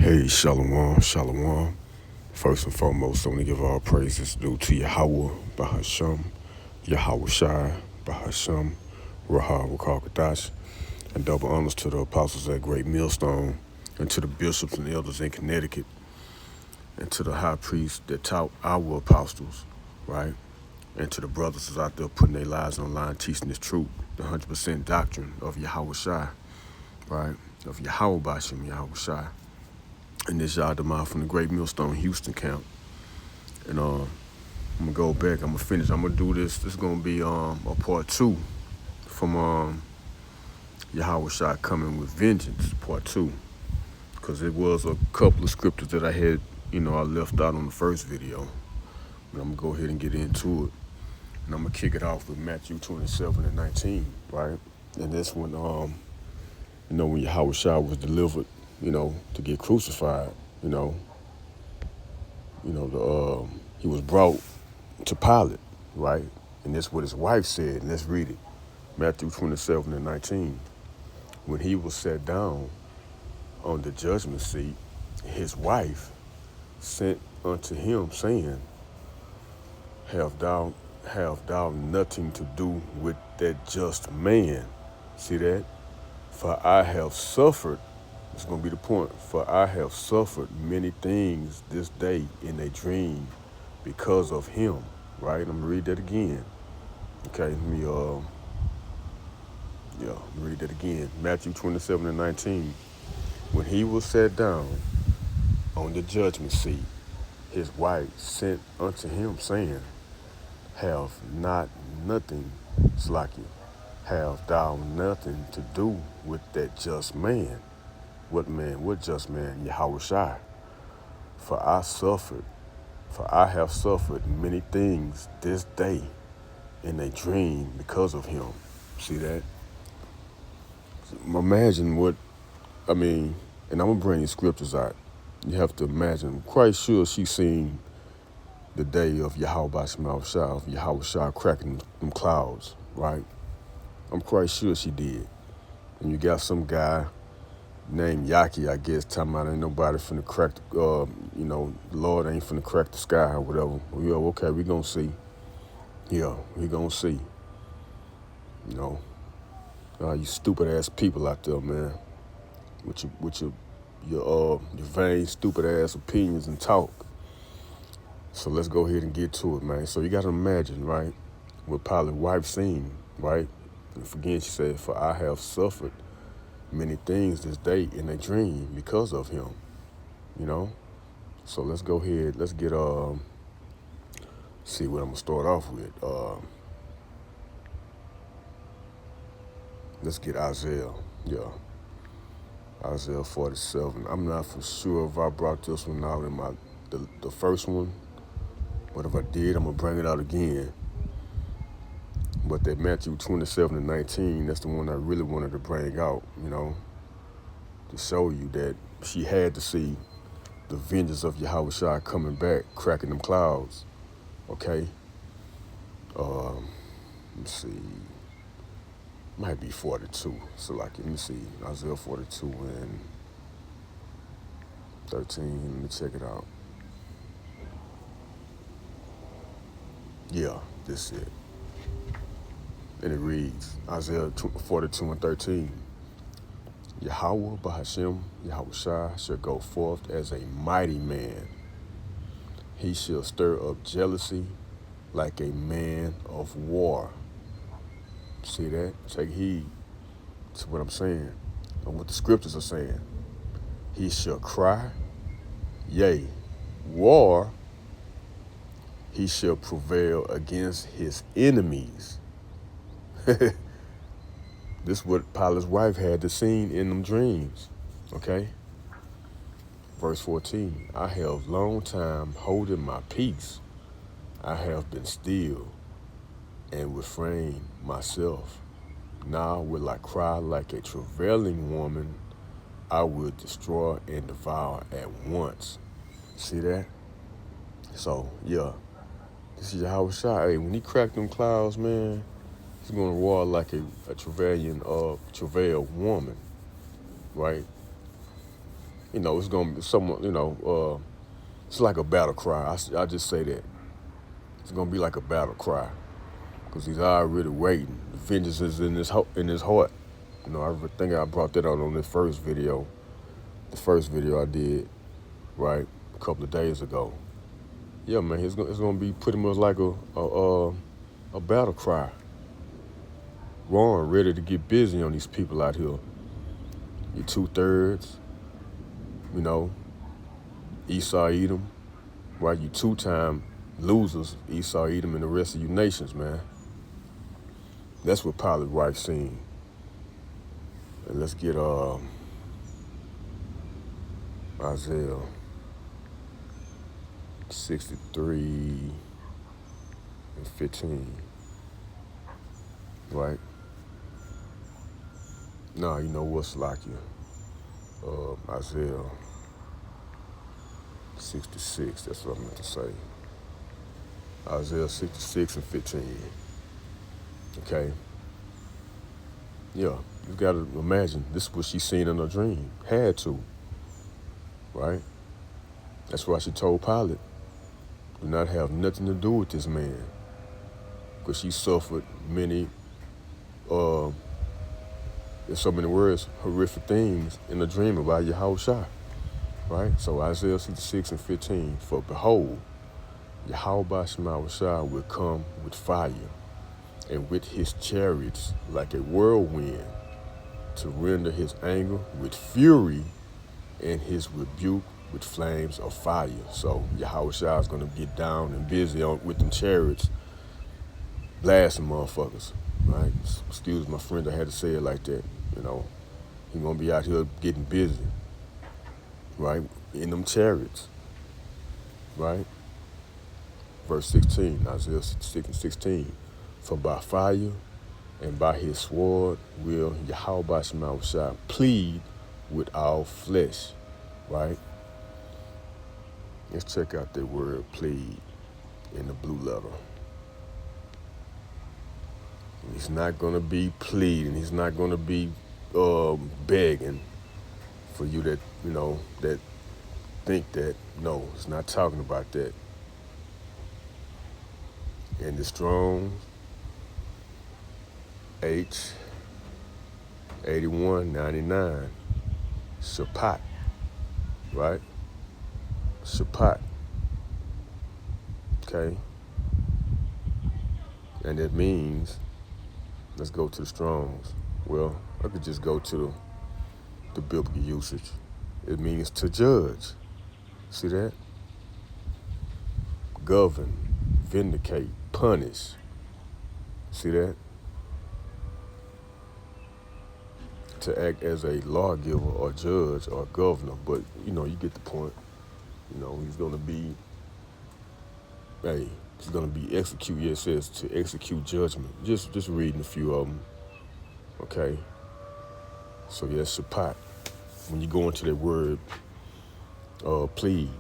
Hey, Shalom, Shalom. First and foremost, I want to give all praises due to Yahweh, Bahasham, Yahawashi, Bahasham, Rahah, Wakakadash, and double honors to the apostles at Great Millstone, and to the bishops and elders in Connecticut, and to the high priests that taught our apostles, right? And to the brothers that's out there putting their lives on the line, teaching this truth, the 100% doctrine of Yahawashi, right? Of Yahweh Bashim, Yahawashi. And this y'all Demar from the Great Millstone Houston camp. And I'm gonna go back, I'm gonna finish. I'm gonna do this. This is gonna be a part 2 from Yahawashi Coming with Vengeance, part 2. Because it was a couple of scriptures that I had, I left out on the first video. But I'm gonna go ahead and get into it. And I'm gonna kick it off with Matthew 27 and 19, right? And this one, when Yahawashi was delivered, to get crucified, he was brought to Pilate, right? And that's what his wife said. And let's read it. Matthew 27 and 19. When he was sat down on the judgment seat, his wife sent unto him, saying, Have thou nothing to do with that just man? See that? For I have suffered, it's going to be the point, for I have suffered many things this day in a dream because of him, right? I'm going to read that again. Okay, let me read that again. Matthew 27 and 19. When he was sat down on the judgment seat, his wife sent unto him, saying, Have not nothing, Slacky, have thou nothing to do with that just man? What man? What just man? Yahawashi. For I have suffered many things this day in a dream because of him. See that? Imagine and I'm going to bring the scriptures out. You have to imagine, I'm quite sure she seen the day of Yahawashi cracking them clouds, right? I'm quite sure she did. And you got some guy named Yaki, I guess, talking about ain't nobody finna crack the, the Lord ain't finna crack the sky or whatever. Well, yeah, okay, we gonna see. Yeah, we gonna see. You stupid ass people out there, man, with your vain, stupid ass opinions and talk. So let's go ahead and get to it, man. So you gotta imagine, right, what Pilate's wife seen, right? And again, she said, For I have suffered many things this day in a dream because of him, So let's go ahead, let's get, see what I'm gonna start off with. Let's get Isaiah, Isaiah 47. I'm not for sure if I brought this one out in the first one, but if I did, I'm gonna bring it out again. But that Matthew 27 and 19, that's the one I really wanted to bring out, to show you that she had to see the vengeance of Yahawashi coming back, cracking them clouds, okay? Let's see, might be 42, so let me see, Isaiah 42 and 13, let me check it out. Yeah, this is it. And it reads, Isaiah 42 and 13. Yahweh Bahashim Yahawashi shall go forth as a mighty man. He shall stir up jealousy like a man of war. See that? Take heed to what I'm saying and what the scriptures are saying. He shall cry, yea, war. He shall prevail against his enemies. This is what Pilate's wife had to seen in them dreams, okay? Verse 14, I have long time holding my peace. I have been still and refrained myself. Now will I cry like a travailing woman. I will destroy and devour at once. See that? So, yeah. This is Yahawashi. Hey, when he cracked them clouds, man, he's going to roar like a travail woman, right? it's gonna be someone, it's like a battle cry. I just say that it's gonna be like a battle cry because he's already waiting. The vengeance is in his heart. I think I brought that out on the first video I did, right, a couple of days ago. Yeah, man, it's gonna be pretty much like a battle cry. Ron ready to get busy on these people out here. Your 2/3, Esau Edom, right? You 2-time losers, Esau Edom and the rest of you nations, man. That's what Pilate wife seen. And let's get Isaiah 63 and 15, right? Nah, you know what's like you. Isaiah 66, that's what I meant to say. Isaiah 66 and 15. Okay. Yeah, you gotta imagine this is what she seen in her dream. Had to. Right? That's why she told Pilate, do not have nothing to do with this man. Because she suffered many, in so many words, horrific things in a dream about Yahawashi. Right? So Isaiah 66 and 15, for behold, Yahawashi will come with fire, and with his chariots like a whirlwind, to render his anger with fury and his rebuke with flames of fire. So Yahawashi is going to get down and busy with them chariots, blasting motherfuckers, right? Excuse my friend, I had to say it like that. He going to be out here getting busy, right, in them chariots, right? Verse 16, Isaiah 6 and 16, for by fire and by his sword will Yahawashi plead with our flesh, right? Let's check out that word plead in the blue letter. He's not going to be pleading. He's not going to be begging for you that, that think that. No, it's not talking about that. In the Strong's H8199, Shapat, right? Shapat, okay? And it means, let's go to the Strong's. Well, I could just go to the biblical usage. It means to judge. See that? Govern, vindicate, punish. See that? To act as a lawgiver or judge or governor, but you get the point. He's gonna be, he's gonna be execute. Yeah, it says to execute judgment. Just reading a few of them. Okay. So yeah, shapat. When you go into that word, plead,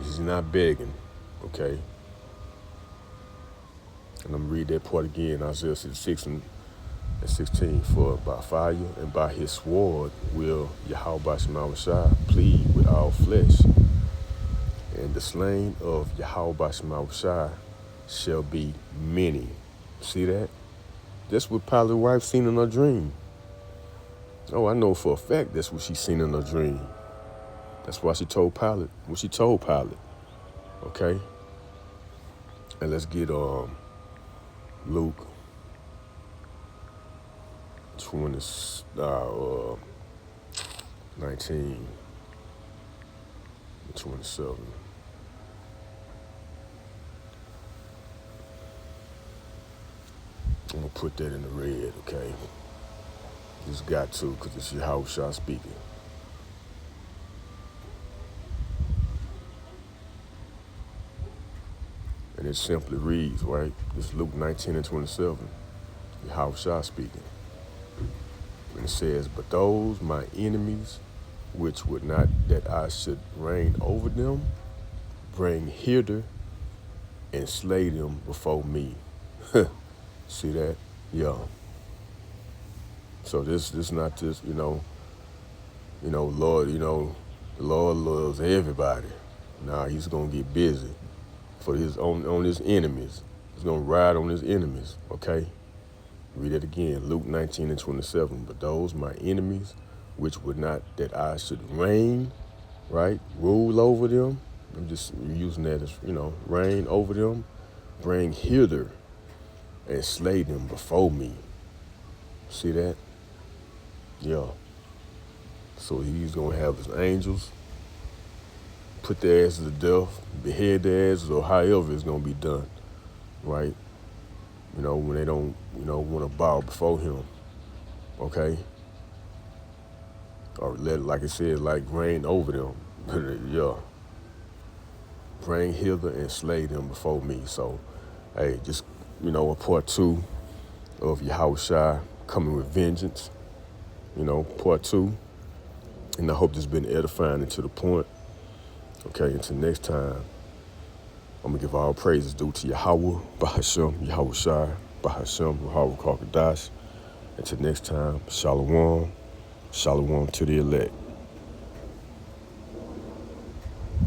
he's not begging. Okay. And I'm gonna read that part again, Isaiah 66 and 16, for by fire and by his sword will Yahawashi plead with our flesh, and the slain of Yahawashi shall be many. See that? That's what Pilate's wife seen in her dream. Oh, I know for a fact that's what she seen in her dream. That's why she told Pilate what she told Pilate. Okay? And let's get Luke 19 and 27. I'm gonna put that in the red, okay? Just got to, because it's Yahawashi speaking. And it simply reads, right? It's Luke 19 and 27. Yahawashi speaking. And it says, but those my enemies, which would not that I should reign over them, bring hither and slay them before me. See that? Yeah. So this not just, Lord, The Lord loves everybody. Now he's gonna get busy for his on his enemies. He's gonna ride on his enemies. Okay. Read it again, Luke 19:27. But those my enemies, which would not that I should reign, right, rule over them. I'm just using that as reign over them. Bring hither and slay them before me. See that? Yeah. So he's gonna have his angels put their asses to death, behead their asses, or however it's gonna be done, right? When they don't, want to bow before him, okay? Or like I said, like reign over them. Yeah. Bring hither and slay them before me. So, hey, just, a part 2 of Yahawashi coming with vengeance, part 2. And I hope this has been edifying and to the point. Okay, until next time, I'm going to give all praises due to Yahweh, Bahashem, Yahawashi, Bahashem, Ruha Kakadash. Until next time, Shalom, Shalom to the elect.